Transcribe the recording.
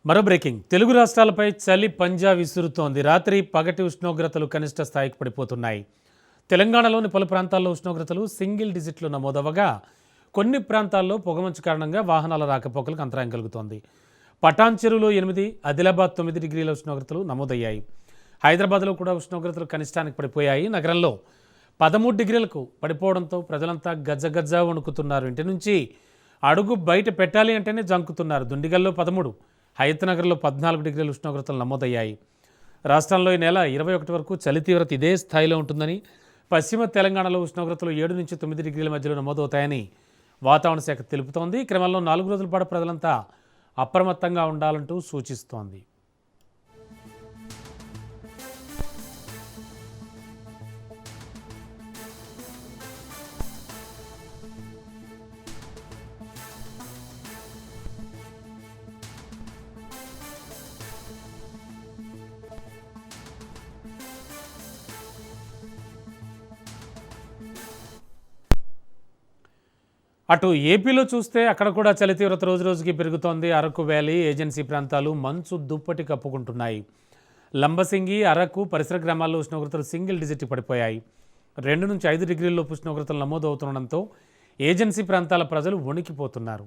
మరో బ్రేకింగ్ తెలుగు రాష్ట్రాలపై చలి పంజా విసురుతోంది. రాత్రి పగటి ఉష్ణోగ్రతలు కనిష్ట స్థాయికి పడిపోతున్నాయి. తెలంగాణలోని పలు ప్రాంతాల్లో ఉష్ణోగ్రతలు సింగిల్ డిజిట్లు నమోదవగా కొన్ని ప్రాంతాల్లో పొగమంచు కారణంగా వాహనాల రాకపోకలకు అంతరాయం కలుగుతోంది. పటాన్ చెరువులో 8, ఆదిలాబాద్ 9 డిగ్రీల ఉష్ణోగ్రతలు నమోదయ్యాయి. హైదరాబాద్లో కూడా ఉష్ణోగ్రతలు కనిష్టానికి పడిపోయాయి. నగరంలో 13 డిగ్రీలకు పడిపోవడంతో ప్రజలంతా గజ్జగజ్జా వణుకుతున్నారు. ఇంటి నుంచి అడుగు బయట పెట్టాలి అంటేనే జంకుతున్నారు. దుండిగల్లో 13, హయత్నగర్లో 14 డిగ్రీల ఉష్ణోగ్రతలు నమోదయ్యాయి. రాష్ట్రంలో ఈ నెల 21 వరకు చలి తీవ్రత ఇదే స్థాయిలో ఉంటుందని, పశ్చిమ తెలంగాణలో ఉష్ణోగ్రతలు 7 నుంచి 9 డిగ్రీల మధ్యలో నమోదవుతాయని వాతావరణ శాఖ తెలుపుతోంది. ఈ క్రమంలో 4 రోజుల పాటు ప్రజలంతా అప్రమత్తంగా ఉండాలంటూ సూచిస్తోంది. అటు ఏపీలో చూస్తే అక్కడ కూడా చలి తీవ్రత రోజురోజుకి పెరుగుతోంది. అరకు వ్యాలీ, ఏజెన్సీ ప్రాంతాలు మంచు దుప్పటి కప్పుకుంటున్నాయి. లంబసింగి, అరకు పరిసర గ్రామాల్లో ఉష్ణోగ్రతలు సింగిల్ డిజిట్ పడిపోయాయి. 2 నుంచి 5 డిగ్రీల్లో ఉష్ణోగ్రతలు నమోదవుతుండడంతో ఏజెన్సీ ప్రాంతాల ప్రజలు వణికిపోతున్నారు.